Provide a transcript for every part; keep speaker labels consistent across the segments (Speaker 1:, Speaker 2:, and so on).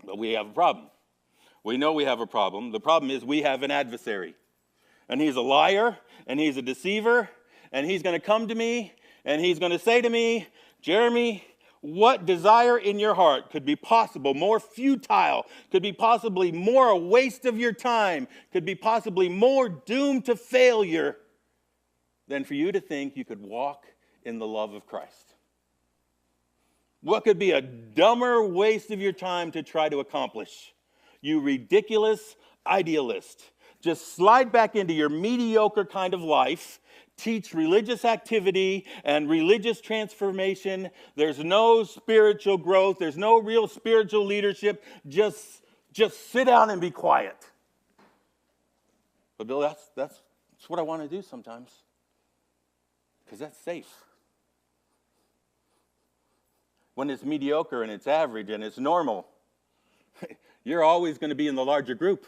Speaker 1: But we have a problem. We know we have a problem. The problem is we have an adversary. And he's a liar, and he's a deceiver, and he's going to come to me, and he's going to say to me, Jeremy, what desire in your heart could be possible, more futile, could be possibly more a waste of your time, could be possibly more doomed to failure than for you to think you could walk in the love of Christ? What could be a dumber waste of your time to try to accomplish? You ridiculous idealist. Just slide back into your mediocre kind of life, teach religious activity and religious transformation. There's no spiritual growth. There's no real spiritual leadership. Just sit down and be quiet. But Bill, that's what I want to do sometimes, because that's safe. When it's mediocre and it's average and it's normal, you're always going to be in the larger group.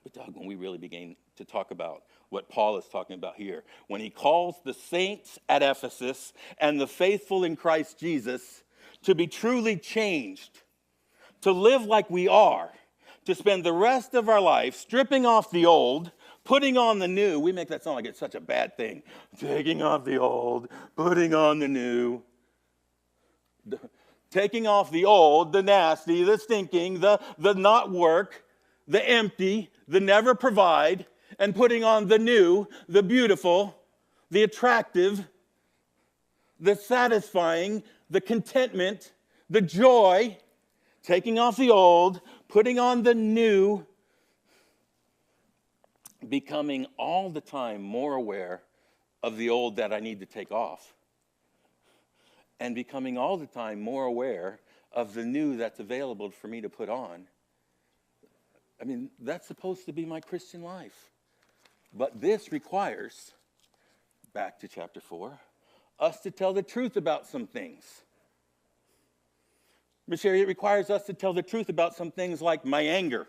Speaker 1: But Doug, when we really begin to talk about what Paul is talking about here, when he calls the saints at Ephesus and the faithful in Christ Jesus to be truly changed, to live like we are, to spend the rest of our life stripping off the old, putting on the new. We make that sound like it's such a bad thing. Taking off the old, putting on the new. Taking off the old, the nasty, the stinking, the not work, the empty, the never provide, and putting on the new, the beautiful, the attractive, the satisfying, the contentment, the joy. Taking off the old, putting on the new, becoming all the time more aware of the old that I need to take off, and becoming all the time more aware of the new that's available for me to put on. I mean, that's supposed to be my Christian life. But this requires, back to chapter 4, us to tell the truth about some things. Miss Sherry, it requires us to tell the truth about some things like my anger,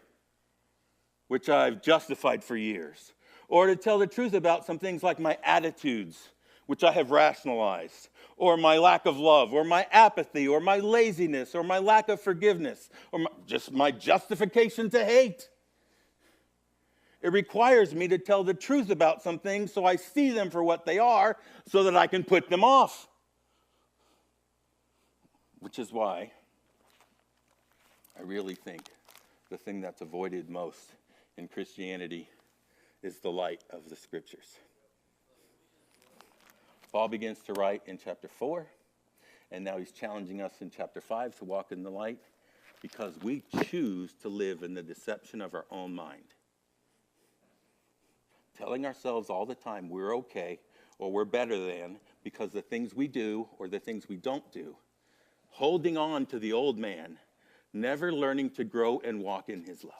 Speaker 1: which I've justified for years. Or to tell the truth about some things like my attitudes, which I have rationalized. Or my lack of love, or my apathy, or my laziness, or my lack of forgiveness, or just my justification to hate. It requires me to tell the truth about some things so I see them for what they are, so that I can put them off. Which is why I really think the thing that's avoided most in Christianity is the light of the Scriptures. Paul begins to write in chapter 4, and now he's challenging us in chapter 5 to walk in the light, because we choose to live in the deception of our own mind. Telling ourselves all the time we're okay or we're better than because the things we do or the things we don't do. Holding on to the old man, never learning to grow and walk in his love.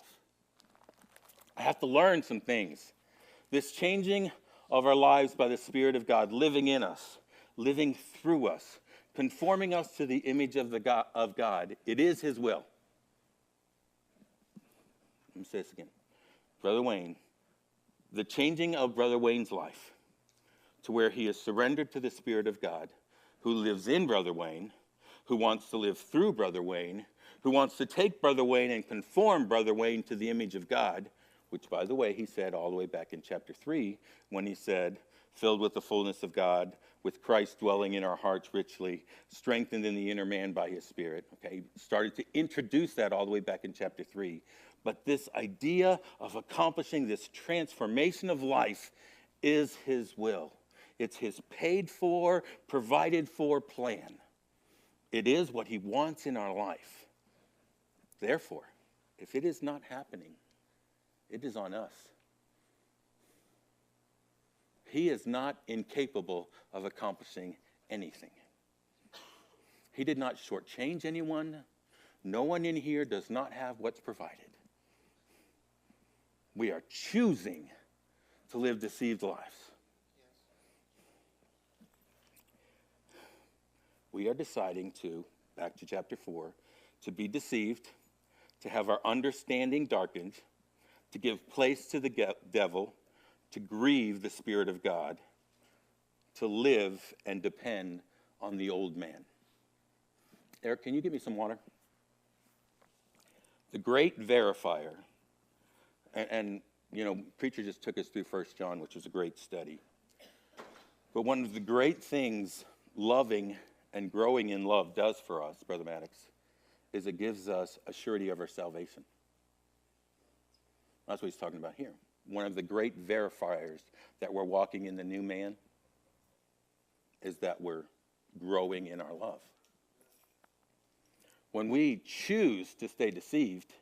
Speaker 1: I have to learn some things. This changing of our lives by the Spirit of God, living in us, living through us, conforming us to the image of God. It is his will. Let me say this again. Brother Wayne, the changing of Brother Wayne's life to where he is surrendered to the Spirit of God, who lives in Brother Wayne, who wants to live through Brother Wayne, who wants to take Brother Wayne and conform Brother Wayne to the image of God, which, by the way, he said all the way back in chapter 3 when he said, filled with the fullness of God, with Christ dwelling in our hearts richly, strengthened in the inner man by his Spirit. Okay, he started to introduce that all the way back in chapter 3. But this idea of accomplishing this transformation of life is his will. It's his paid for, provided for plan. It is what he wants in our life. Therefore, if it is not happening, it is on us. He is not incapable of accomplishing anything. He did not shortchange anyone. No one in here does not have what's provided. We are choosing to live deceived lives. We are deciding to, back to chapter 4, to be deceived, to have our understanding darkened, to give place to the devil, to grieve the Spirit of God, to live and depend on the old man. Eric, can you give me some water? The great verifier, and preacher just took us through 1 John, which was a great study. But one of the great things loving and growing in love does for us, Brother Maddox, is it gives us a surety of our salvation. That's what he's talking about here. One of the great verifiers that we're walking in the new man is that we're growing in our love. When we choose to stay deceived,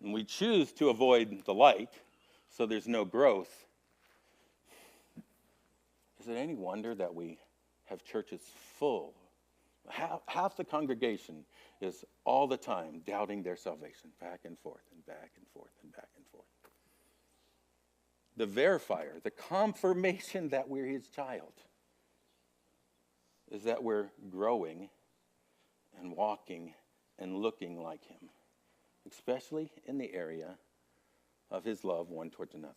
Speaker 1: and we choose to avoid the light, so there's no growth, is it any wonder that we have churches full? Half the congregation is all the time doubting their salvation, back and forth and back and forth and back and forth. The verifier, the confirmation that we're his child, is that we're growing and walking and looking like him, especially in the area of his love one towards another.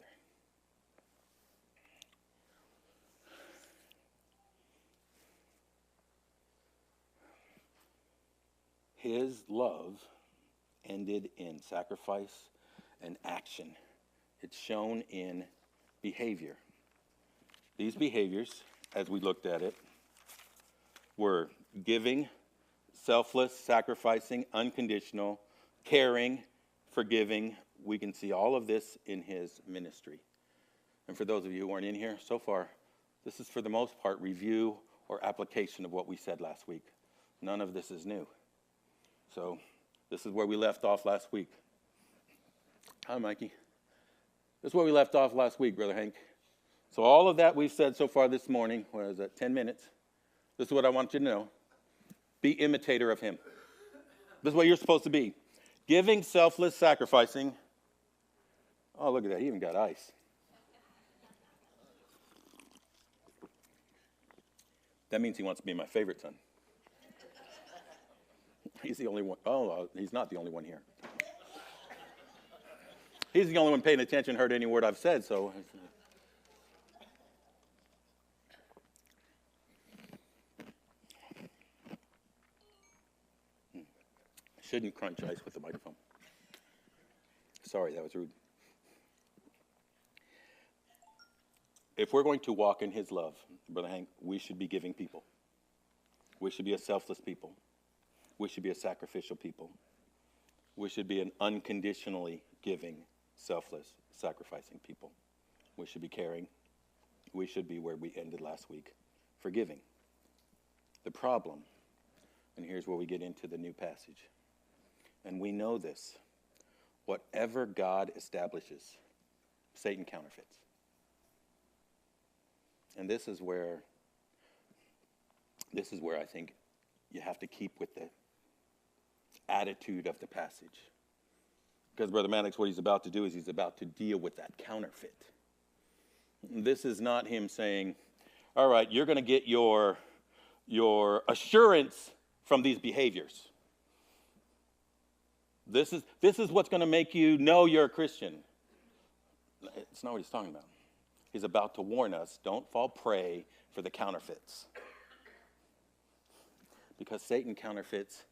Speaker 1: His love ended in sacrifice and action. It's shown in behavior. These behaviors, as we looked at it, were giving, selfless, sacrificing, unconditional, caring, forgiving. We can see all of this in his ministry. And for those of you who weren't in here so far, this is for the most part review or application of what we said last week. None of this is new. So this is where we left off last week. Hi, Mikey. This is where we left off last week, Brother Hank. So all of that we've said so far this morning, what is that, 10 minutes? This is what I want you to know. Be imitator of him. This is what you're supposed to be. Giving, selfless, sacrificing. Oh, look at that. He even got ice. That means he wants to be my favorite son. He's the only one. Oh, he's not the only one here. He's the only one paying attention, heard any word I've said, so. Shouldn't crunch ice with the microphone. Sorry, that was rude. If we're going to walk in his love, Brother Hank, we should be giving people. We should be a selfless people. We should be a sacrificial people. We should be an unconditionally giving, selfless, sacrificing people. We should be caring. We should be where we ended last week, forgiving. The problem, and here's where we get into the new passage, and we know this, whatever God establishes, Satan counterfeits. And this is where I think you have to keep with the attitude of the passage. Because Brother Maddox, what he's about to do is he's about to deal with that counterfeit. This is not him saying, all right, you're going to get your assurance from these behaviors. This is what's going to make you know you're a Christian. It's not what he's talking about. He's about to warn us, don't fall prey for the counterfeits. Because Satan counterfeits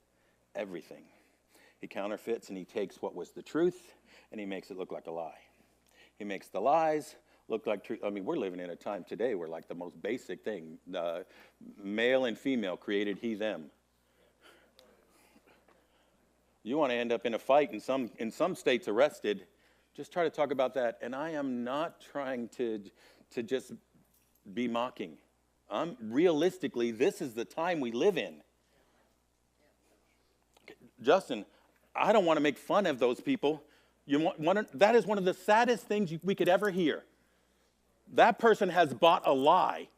Speaker 1: everything. He counterfeits and he takes what was the truth and he makes it look like a lie. He makes the lies look like truth. I mean, we're living in a time today where like the most basic thing, male and female created he, them. You want to end up in a fight and in some states arrested, just try to talk about that. And I am not trying to just be mocking. Realistically, this is the time we live in. Justin, I don't want to make fun of those people. That is one of the saddest things we could ever hear. That person has bought a lie.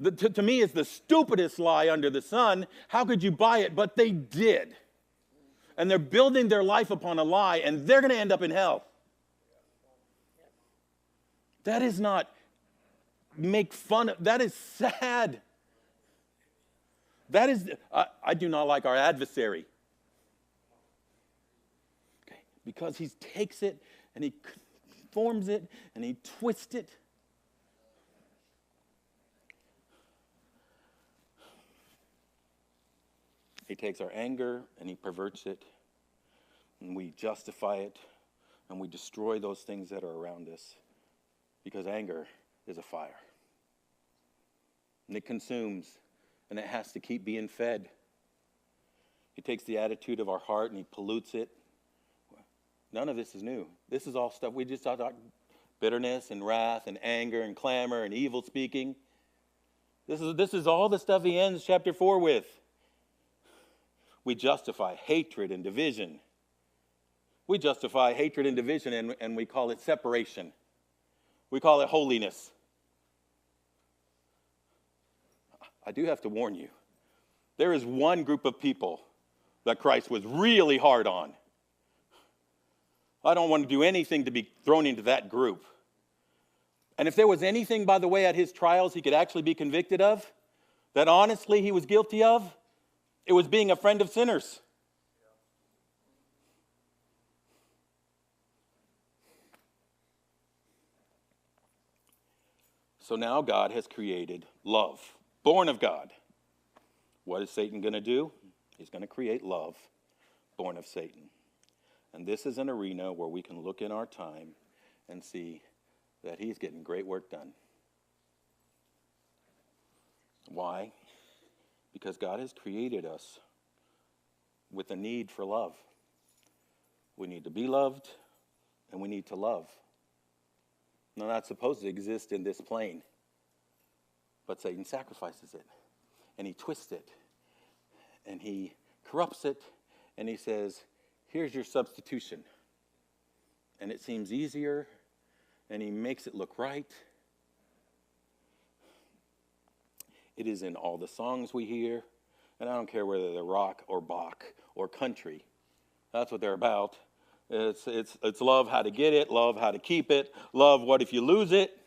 Speaker 1: To me, it's the stupidest lie under the sun. How could you buy it? But they did. And they're building their life upon a lie, and they're going to end up in hell. That is not make fun of. That is sad. That is, I do not like our adversary. Okay, because he takes it and he forms it and he twists it. He takes our anger and he perverts it, and we justify it, and we destroy those things that are around us, because anger is a fire. And it consumes, and it has to keep being fed. He takes the attitude of our heart and he pollutes it. None of this is new. This is all stuff we just talked about. Bitterness and wrath and anger and clamor and evil speaking. This is all the stuff he ends chapter 4 with. We justify hatred and division. We justify hatred and division, and we call it separation. We call it holiness. I do have to warn you. There is one group of people that Christ was really hard on. I don't want to do anything to be thrown into that group. And if there was anything, by the way, at his trials he could actually be convicted of, that honestly he was guilty of, it was being a friend of sinners. So now God has created love, born of God. What is Satan going to do? He's going to create love, born of Satan. And this is an arena where we can look in our time and see that he's getting great work done. Why? Because God has created us with a need for love. We need to be loved, and we need to love. Now, that's supposed to exist in this plane, but Satan sacrifices it, and he twists it, and he corrupts it, and he says, here's your substitution. And it seems easier, and he makes it look right. It is in all the songs we hear, and I don't care whether they're rock or Bach or country. That's what they're about. It's love how to get it, love how to keep it, love what if you lose it,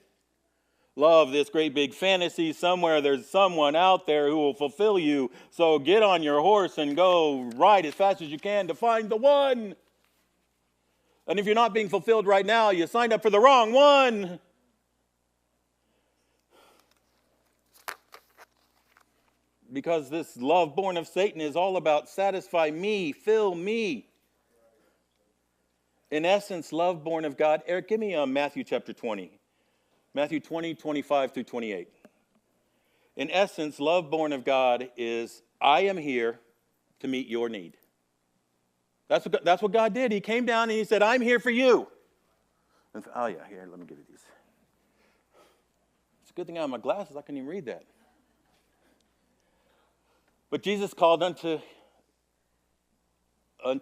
Speaker 1: love this great big fantasy somewhere there's someone out there who will fulfill you, so get on your horse and go ride as fast as you can to find the one. And if you're not being fulfilled right now, you signed up for the wrong one. Because this love born of Satan is all about satisfy me, fill me. In essence, love born of God. Eric, give me Matthew chapter 20. Matthew 20, 25 through 28. In essence, love born of God is, I am here to meet your need. That's what God did. He came down and he said, I'm here for you. And, oh yeah, here, let me give you these. It's a good thing I have my glasses. I couldn't even read that. But Jesus called unto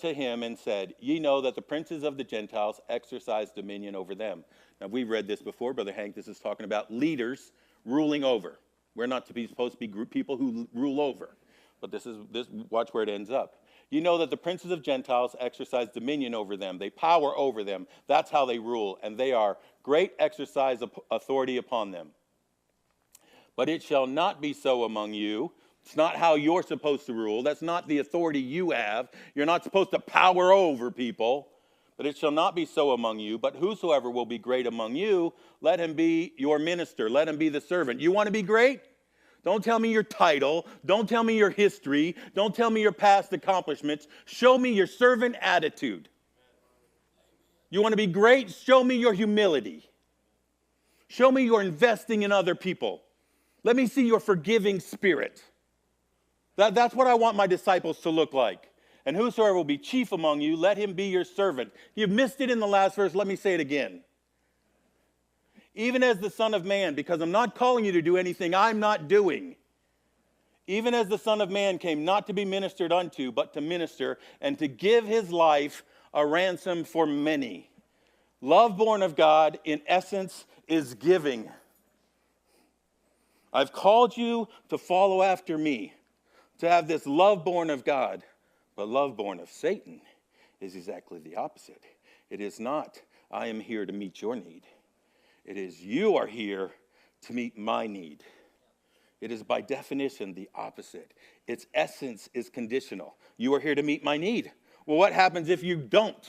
Speaker 1: him and said, ye know that the princes of the Gentiles exercise dominion over them. Now, we've read this before, Brother Hank. This is talking about leaders ruling over. We're not supposed to be people who rule over. But this watch where it ends up. You know that the princes of Gentiles exercise dominion over them. They power over them. That's how they rule. And they are great exercise of authority upon them. But it shall not be so among you. It's not how you're supposed to rule. That's not the authority you have. You're not supposed to power over people. But it shall not be so among you. But whosoever will be great among you, let him be your minister. Let him be the servant. You want to be great? Don't tell me your title. Don't tell me your history. Don't tell me your past accomplishments. Show me your servant attitude. You want to be great? Show me your humility. Show me your investing in other people. Let me see your forgiving spirit. That's what I want my disciples to look like. And whosoever will be chief among you, let him be your servant. You missed it in the last verse. Let me say it again. Even as the Son of Man, because I'm not calling you to do anything I'm not doing. Even as the Son of Man came not to be ministered unto, but to minister and to give his life a ransom for many. Love born of God, in essence, is giving. I've called you to follow after me, to have this love born of God. But love born of Satan is exactly the opposite. It is not, I am here to meet your need. It is, you are here to meet my need. It is by definition the opposite. Its essence is conditional. You are here to meet my need. Well, what happens if you don't?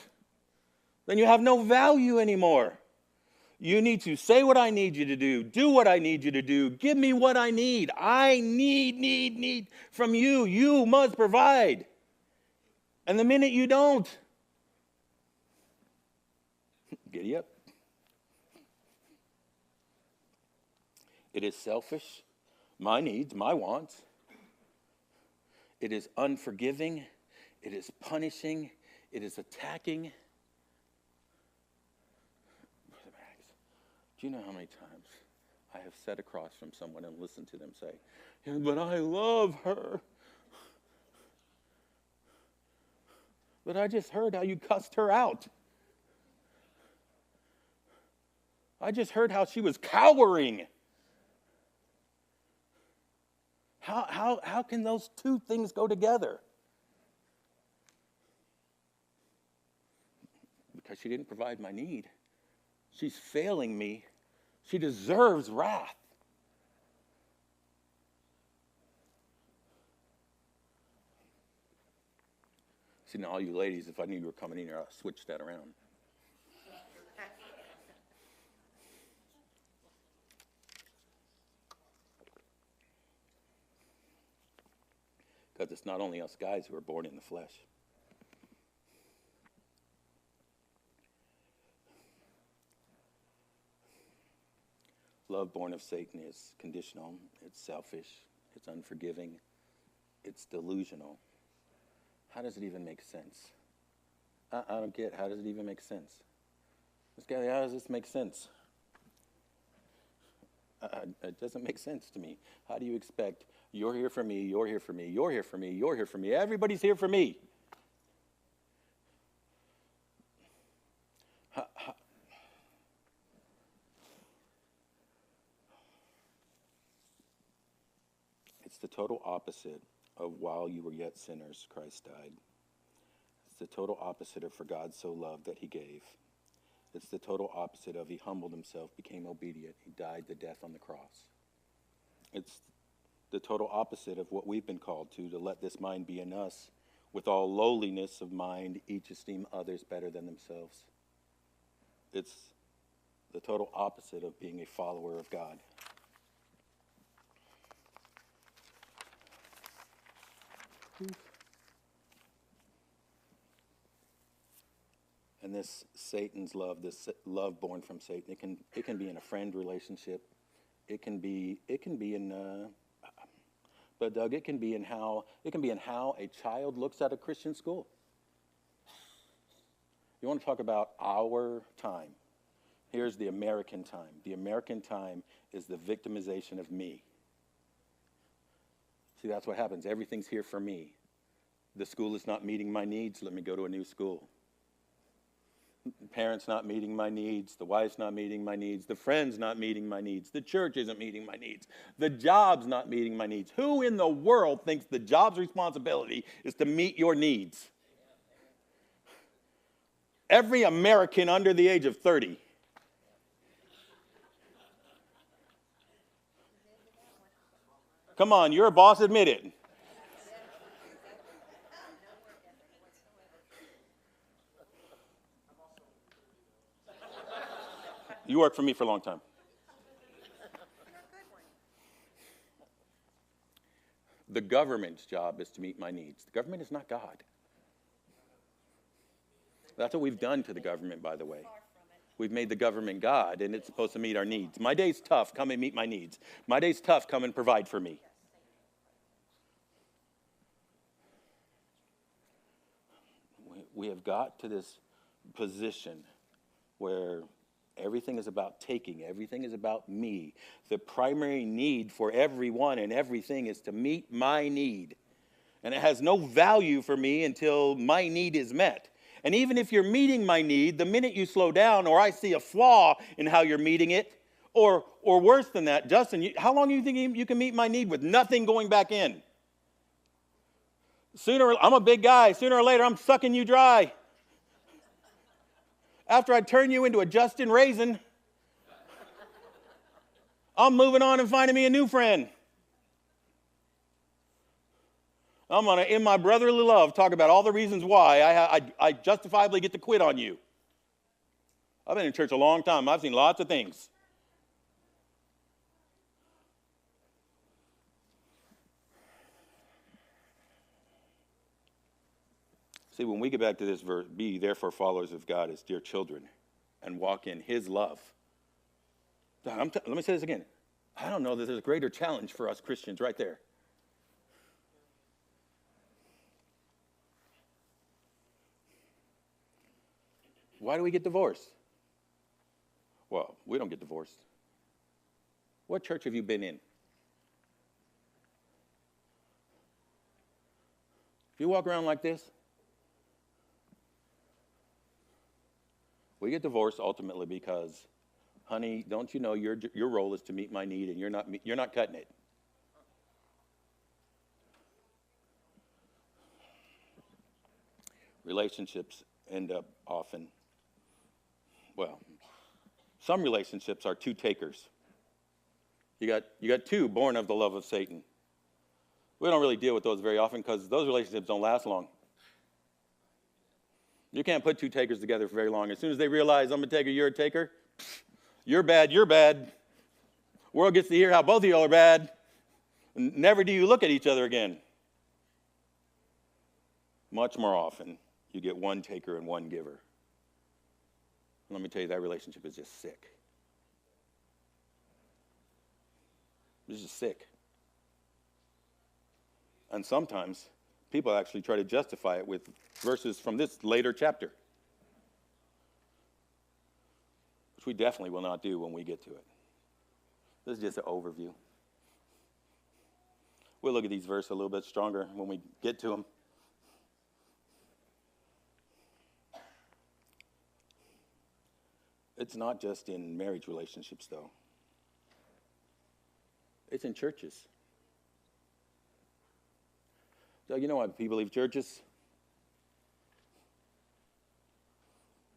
Speaker 1: Then you have no value anymore. You need to say what I need you to do what I need you to do, give me what I need. I need from you. You must provide. And the minute you don't, giddy up. It is selfish, my needs, my wants. It is unforgiving. It is punishing. It is attacking. Do you know how many times I have sat across from someone and listened to them say, "Yeah, but I love her. But I just heard how you cussed her out. I just heard how she was cowering." How can those two things go together? Because she didn't provide my need. She's failing me. She deserves wrath. See, now all you ladies, if I knew you were coming in here, I'll switch that around. Because it's not only us guys who are born in the flesh. Love born of Satan is conditional, it's selfish, it's unforgiving, it's delusional. How does it even make sense? I don't get, how does it even make sense? This guy, how does this make sense? It doesn't make sense to me. How do you expect, you're here for me, you're here for me, you're here for me, you're here for me, everybody's here for me? It's the total opposite of while you were yet sinners, Christ died. It's the total opposite of for God so loved that he gave. It's the total opposite of he humbled himself, became obedient. He died the death on the cross. It's the total opposite of what we've been called to let this mind be in us. With all lowliness of mind, each esteem others better than themselves. It's the total opposite of being a follower of God. And this Satan's love, this love born from Satan, it can be in a friend relationship. It can be in, but Doug, it can be in how a child looks at a Christian school. You want to talk about our time? Here's the American time. The American time is the victimization of me. See, that's what happens. Everything's here for me. The school is not meeting my needs. Let me go to a new school. Parents not meeting my needs. The wife's not meeting my needs. The friend's not meeting my needs. The church isn't meeting my needs. The job's not meeting my needs. Who in the world thinks the job's responsibility is to meet your needs? Every American under the age of 30. Come on, you're a boss, admit it. You worked for me for a long time. The government's job is to meet my needs. The government is not God. That's what we've done to the government, by the way. We've made the government God, and it's supposed to meet our needs. My day's tough, come and meet my needs. My day's tough, come and provide for me. We have got to this position where everything is about taking. Everything is about me. The primary need for everyone and everything is to meet my need. And it has no value for me until my need is met. And even if you're meeting my need, the minute you slow down or I see a flaw in how you're meeting it, or worse than that, Justin, how long do you think you can meet my need with nothing going back in? I'm a big guy. Sooner or later, I'm sucking you dry. After I turn you into a Justin Raisin, I'm moving on and finding me a new friend. I'm going to, in my brotherly love, talk about all the reasons why I justifiably get to quit on you. I've been in church a long time. I've seen lots of things. See, when we get back to this verse, be therefore followers of God as dear children and walk in his love. Let me say this again. I don't know that there's a greater challenge for us Christians right there. Why do we get divorced? Well, we don't get divorced. What church have you been in? If you walk around like this, we get divorced ultimately because, honey, don't you know your role is to meet my need, and you're not cutting it. Relationships end up often, well, some relationships are two takers. You got two born of the love of Satan. We don't really deal with those very often because those relationships don't last long. You can't put two takers together for very long. As soon as they realize I'm a taker, you're a taker, you're bad, you're bad. World gets to hear how both of y'all are bad. And never do you look at each other again. Much more often, you get one taker and one giver. Let me tell you, that relationship is just sick. It's just sick. And sometimes people actually try to justify it with verses from this later chapter, which we definitely will not do when we get to it. This is just an overview. We'll look at these verses a little bit stronger when we get to them. It's not just in marriage relationships, though. It's in churches. So you know why people leave churches?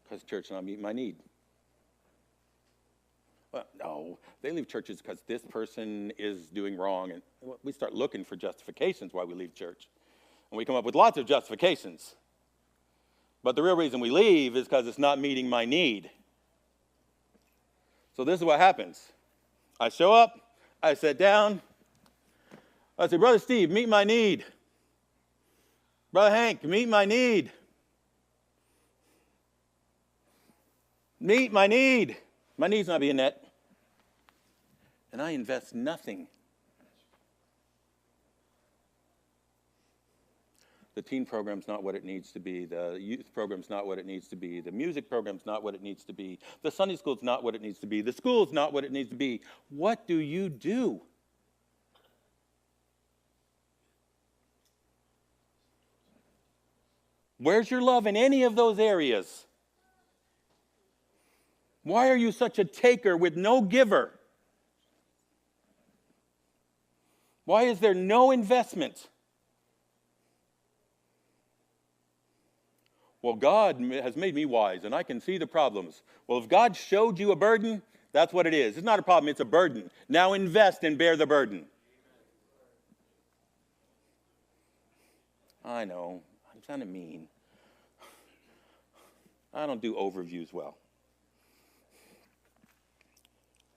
Speaker 1: Because church not meet my need. Well, no, they leave churches because this person is doing wrong, and we start looking for justifications why we leave church. And we come up with lots of justifications. But the real reason we leave is because it's not meeting my need. So this is what happens. I show up, I sit down, I say, Brother Steve, meet my need. Brother Hank, meet my need. Meet my need. My need's not being met. And I invest nothing. The teen program's not what it needs to be. The youth program's not what it needs to be. The music program's not what it needs to be. The Sunday school's not what it needs to be. The school's not what it needs to be. What do you do? Where's your love in any of those areas? Why are you such a taker with no giver? Why is there no investment? Well, God has made me wise, and I can see the problems. Well, if God showed you a burden, that's what it is. It's not a problem, it's a burden. Now invest and bear the burden. I know, I'm kind of mean. I don't do overviews well.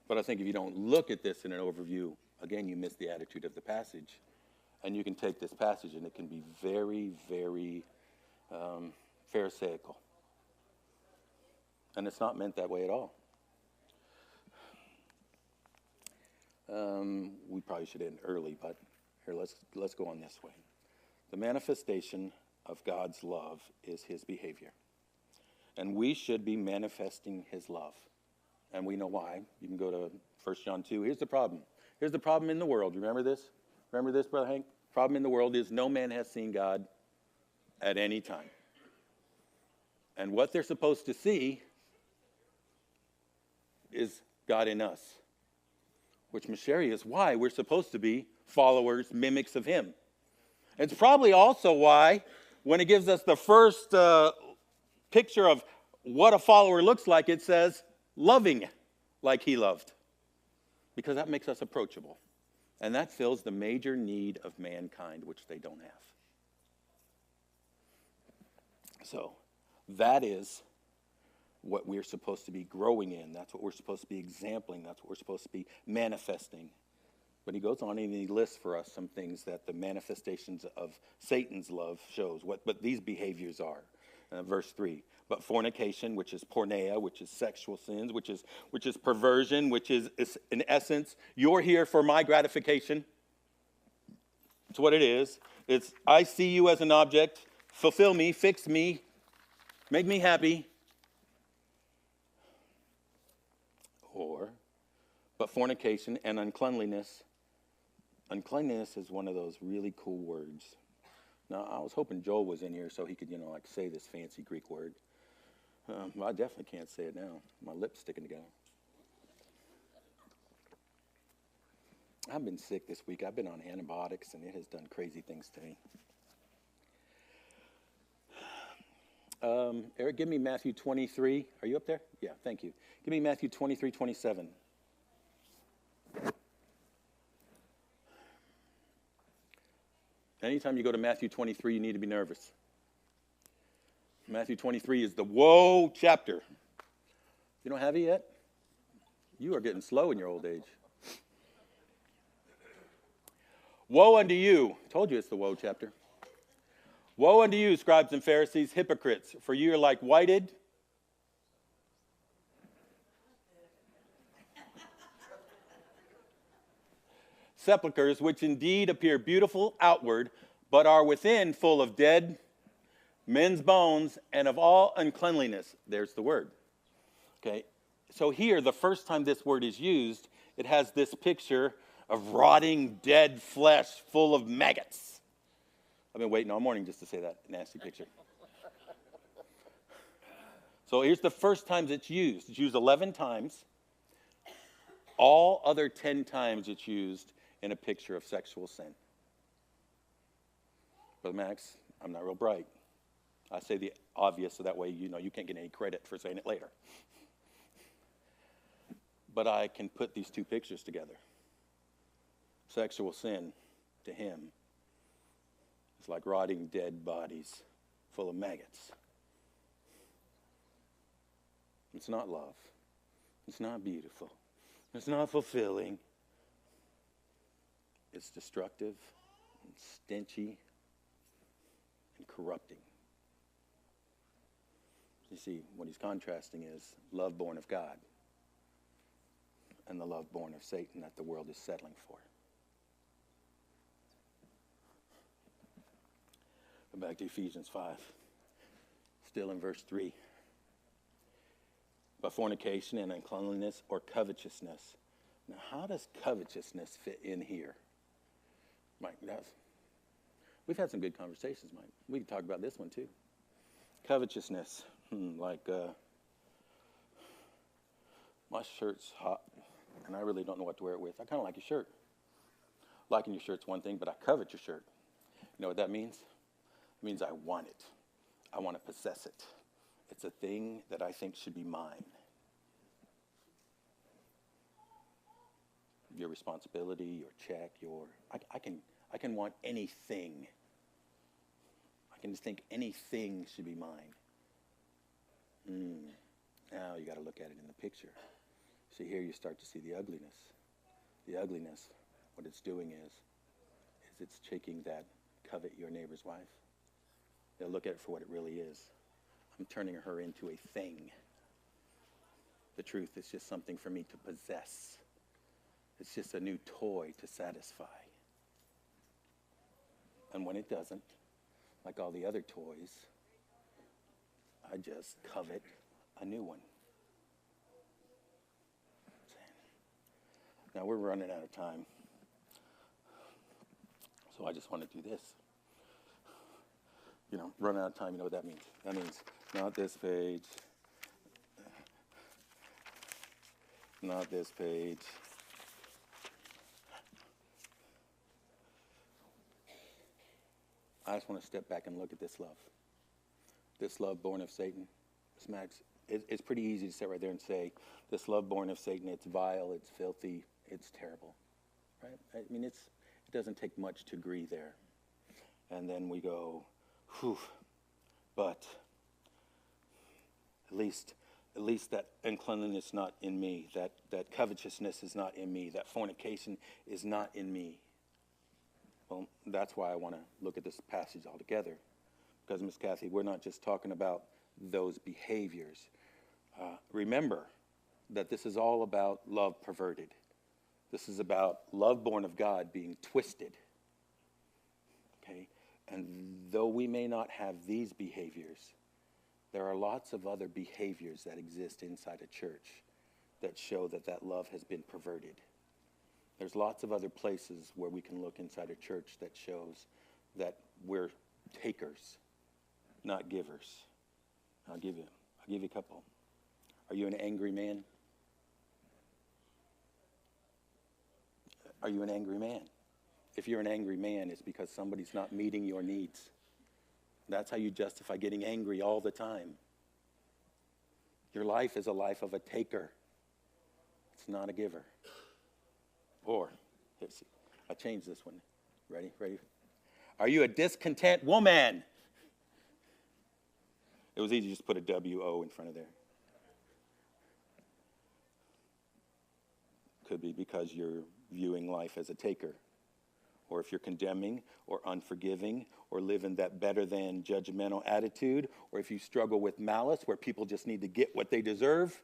Speaker 1: But I think if you don't look at this in an overview, again, you miss the attitude of the passage. And you can take this passage and it can be very, very pharisaical. And it's not meant that way at all. We probably should end early, but here, let's go on this way. The manifestation of God's love is his behavior. And we should be manifesting his love. And we know why. You can go to 1 John 2. Here's the problem. Here's the problem in the world. Remember this? Remember this, Brother Hank? Problem in the world is no man has seen God at any time. And what they're supposed to see is God in us. Which, Masheri, is why we're supposed to be followers, mimics of him. It's probably also why, when it gives us the first picture of what a follower looks like, it says, loving like he loved. Because that makes us approachable. And that fills the major need of mankind, which they don't have. So, that is what we're supposed to be growing in. That's what we're supposed to be exempling. That's what we're supposed to be manifesting. But he goes on and he lists for us some things that the manifestations of Satan's love shows, what these behaviors are. Verse 3, but fornication, which is porneia, which is sexual sins, which is perversion, which is in essence, you're here for my gratification. It's what it is. It's I see you as an object, fulfill me, fix me, make me happy. But fornication and uncleanliness. Uncleanliness is one of those really cool words. Now, I was hoping Joel was in here so he could, say this fancy Greek word. I definitely can't say it now. My lips sticking together. I've been sick this week. I've been on antibiotics, and it has done crazy things to me. Eric, give me Matthew 23. Are you up there? Yeah, thank you. Give me Matthew 23:27. Anytime you go to Matthew 23, you need to be nervous. Matthew 23 is the woe chapter. You don't have it yet? You are getting slow in your old age. Woe unto you. Told you it's the woe chapter. Woe unto you, scribes and Pharisees, hypocrites, for you are like whited sepulchres, which indeed appear beautiful outward, but are within full of dead men's bones and of all uncleanliness. There's the word. Okay, so here, the first time this word is used, it has this picture of rotting, dead flesh full of maggots. I've been waiting all morning just to say that nasty picture. So here's the first time it's used. It's used 11 times. All other 10 times it's used in a picture of sexual sin. Brother Max, I'm not real bright. I say the obvious so that way you can't get any credit for saying it later. But I can put these two pictures together. Sexual sin to him is like rotting dead bodies full of maggots. It's not love. It's not beautiful. It's not fulfilling. It's destructive and stenchy and corrupting. You see, what he's contrasting is love born of God and the love born of Satan that the world is settling for. Go back to Ephesians 5, still in verse 3. But fornication and uncleanliness or covetousness. Now, how does covetousness fit in here? Mike, we've had some good conversations, Mike. We can talk about this one too. Covetousness, my shirt's hot, and I really don't know what to wear it with. I kind of like your shirt. Liking your shirt's one thing, but I covet your shirt. You know what that means? It means I want it. I want to possess it. It's a thing that I think should be mine. Your responsibility, your check, I can want anything. I can just think anything should be mine. Now you got to look at it in the picture. See, here you start to see the ugliness. The ugliness, what it's doing is it's taking that covet your neighbor's wife. They'll look at it for what it really is. I'm turning her into a thing. The truth is just something for me to possess. It's just a new toy to satisfy. And when it doesn't, like all the other toys, I just covet a new one. Now we're running out of time. So I just want to do this. Run out of time, you know what that means. That means not this page. Not this page. I just want to step back and look at this love. This love born of Satan. Max, it's pretty easy to sit right there and say, this love born of Satan, it's vile, it's filthy, it's terrible. Right? I mean, it doesn't take much to agree there. And then we go, whew, but at least At least that uncleanliness not in me, that covetousness is not in me, that fornication is not in me. Well, that's why I want to look at this passage altogether. Because, Miss Kathy, we're not just talking about those behaviors. Remember that this is all about love perverted. This is about love born of God being twisted. Okay? And though we may not have these behaviors, there are lots of other behaviors that exist inside a church that show that that love has been perverted. There's lots of other places where we can look inside a church that shows that we're takers, not givers. I'll give you a couple. Are you an angry man? Are you an angry man? If you're an angry man, it's because somebody's not meeting your needs. That's how you justify getting angry all the time. Your life is a life of a taker. It's not a giver. Or, let's see, I'll change this one. Ready? Are you a discontent woman? It was easy to just put a W-O in front of there. Could be because you're viewing life as a taker. Or if you're condemning or unforgiving or live in that better than judgmental attitude, or if you struggle with malice where people just need to get what they deserve,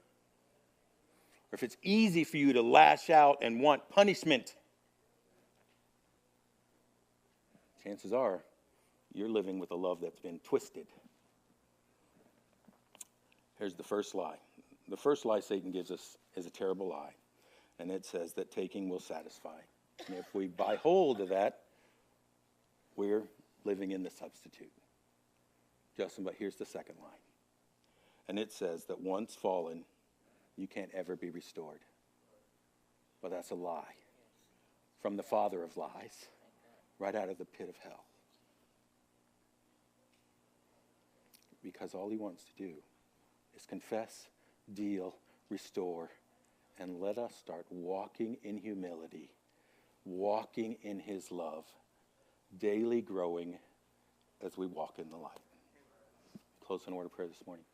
Speaker 1: or if it's easy for you to lash out and want punishment, chances are you're living with a love that's been twisted. Here's the first lie. The first lie Satan gives us is a terrible lie, and it says that taking will satisfy. And if we buy hold of that, we're living in the substitute. Justin, but here's the second lie. And it says that once fallen, you can't ever be restored. Well, that's a lie. From the father of lies, right out of the pit of hell. Because all he wants to do is confess, deal, restore, and let us start walking in humility, walking in his love, daily growing as we walk in the light. Close in word of prayer this morning.